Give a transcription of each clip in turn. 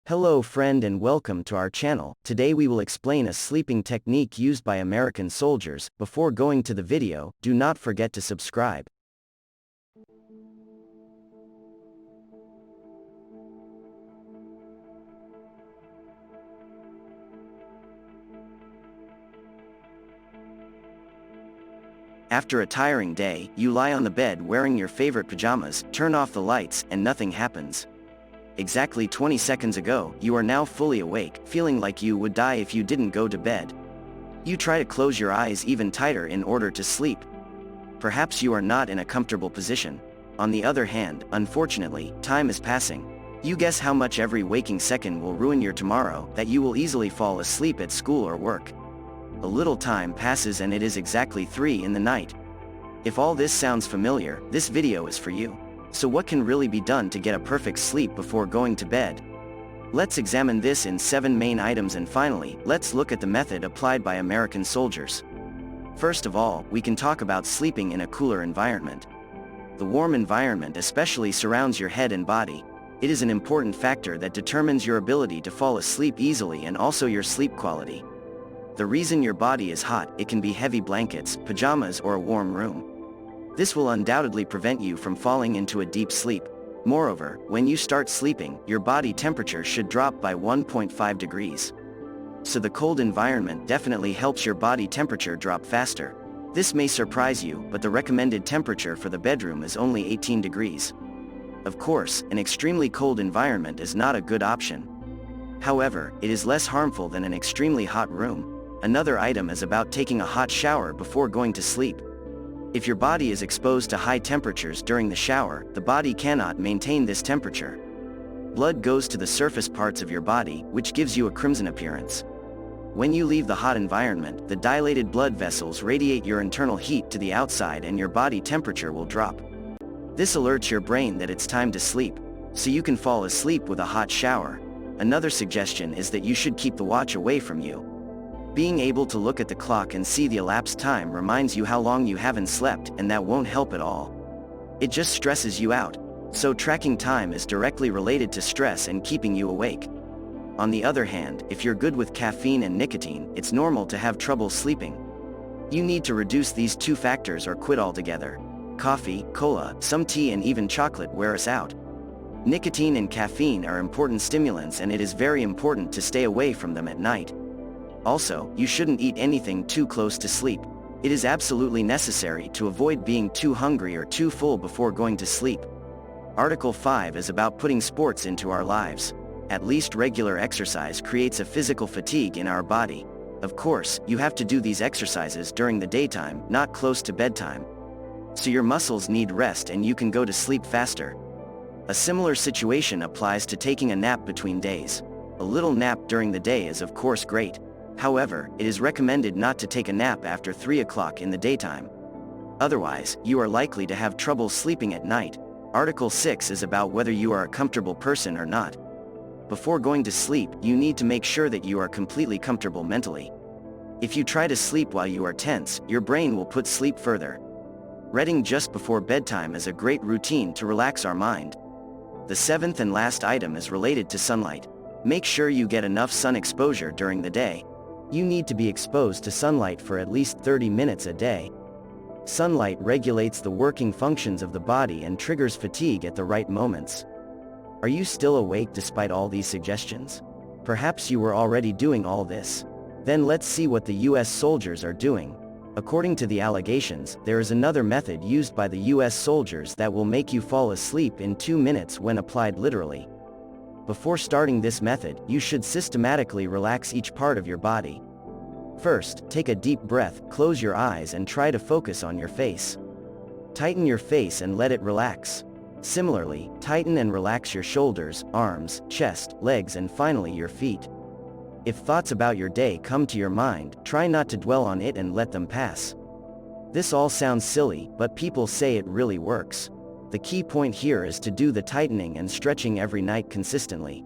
Hello friend and welcome to our channel. Today we will explain a sleeping technique used by American soldiers. Before going to the video, do not forget to subscribe. After a tiring day, you lie on the bed wearing your favorite pajamas, turn off the lights, and nothing happens. Exactly 20 seconds ago, you are now fully awake, feeling like you would die if you didn't go to bed. You try to close your eyes even tighter in order to sleep. Perhaps you are not in a comfortable position. On the other hand, unfortunately, time is passing. You guess how much every waking second will ruin your tomorrow, that you will easily fall asleep at school or work. A little time passes and it is exactly 3 in the night. If all this sounds familiar, this video is for you. So what can really be done to get a perfect sleep before going to bed? Let's examine this in 7 main items, and finally, let's look at the method applied by American soldiers. First of all, we can talk about sleeping in a cooler environment. The warm environment especially surrounds your head and body. It is an important factor that determines your ability to fall asleep easily and also your sleep quality. The reason your body is hot, it can be heavy blankets, pajamas, or a warm room. This will undoubtedly prevent you from falling into a deep sleep. Moreover, when you start sleeping, your body temperature should drop by 1.5 degrees. So the cold environment definitely helps your body temperature drop faster. This may surprise you, but the recommended temperature for the bedroom is only 18 degrees. Of course, an extremely cold environment is not a good option. However, it is less harmful than an extremely hot room. Another item is about taking a hot shower before going to sleep. If your body is exposed to high temperatures during the shower, the body cannot maintain this temperature. Blood goes to the surface parts of your body, which gives you a crimson appearance. When you leave the hot environment, the dilated blood vessels radiate your internal heat to the outside and your body temperature will drop. This alerts your brain that it's time to sleep, so you can fall asleep with a hot shower. Another suggestion is that you should keep the watch away from you. Being able to look at the clock and see the elapsed time reminds you how long you haven't slept, and that won't help at all. It just stresses you out. So tracking time is directly related to stress and keeping you awake. On the other hand, if you're good with caffeine and nicotine, it's normal to have trouble sleeping. You need to reduce these two factors or quit altogether. Coffee, cola, some tea, and even chocolate wear us out. Nicotine and caffeine are important stimulants, and it is very important to stay away from them at night. Also, you shouldn't eat anything too close to sleep. It is absolutely necessary to avoid being too hungry or too full before going to sleep. Article 5 is about putting sports into our lives. At least regular exercise creates a physical fatigue in our body. Of course, you have to do these exercises during the daytime, not close to bedtime. So your muscles need rest and you can go to sleep faster. A similar situation applies to taking a nap between days. A little nap during the day is of course great. However, it is recommended not to take a nap after 3 o'clock in the daytime. Otherwise, you are likely to have trouble sleeping at night. Article 6 is about whether you are a comfortable person or not. Before going to sleep, you need to make sure that you are completely comfortable mentally. If you try to sleep while you are tense, your brain will put sleep further. Reading just before bedtime is a great routine to relax our mind. The 7th and last item is related to sunlight. Make sure you get enough sun exposure during the day. You need to be exposed to sunlight for at least 30 minutes a day. Sunlight regulates the working functions of the body and triggers fatigue at the right moments. Are you still awake despite all these suggestions? Perhaps you were already doing all this. Then let's see what the US soldiers are doing. According to the allegations, there is another method used by the US soldiers that will make you fall asleep in 2 minutes when applied literally. Before starting this method, you should systematically relax each part of your body. First, take a deep breath, close your eyes and try to focus on your face. Tighten your face and let it relax. Similarly, tighten and relax your shoulders, arms, chest, legs, and finally your feet. If thoughts about your day come to your mind, try not to dwell on it and let them pass. This all sounds silly, but people say it really works. The key point here is to do the tightening and stretching every night consistently.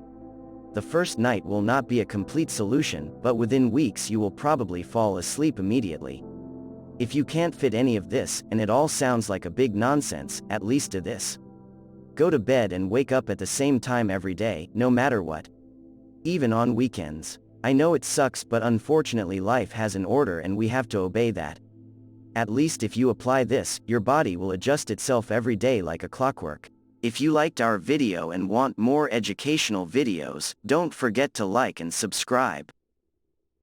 The first night will not be a complete solution, but within weeks you will probably fall asleep immediately. If you can't fit any of this, and it all sounds like a big nonsense, at least do this. Go to bed and wake up at the same time every day, no matter what. even on weekends. I know it sucks, but unfortunately life has an order and we have to obey that. At least if you apply this, your body will adjust itself every day like a clockwork. If you liked our video and want more educational videos, don't forget to like and subscribe.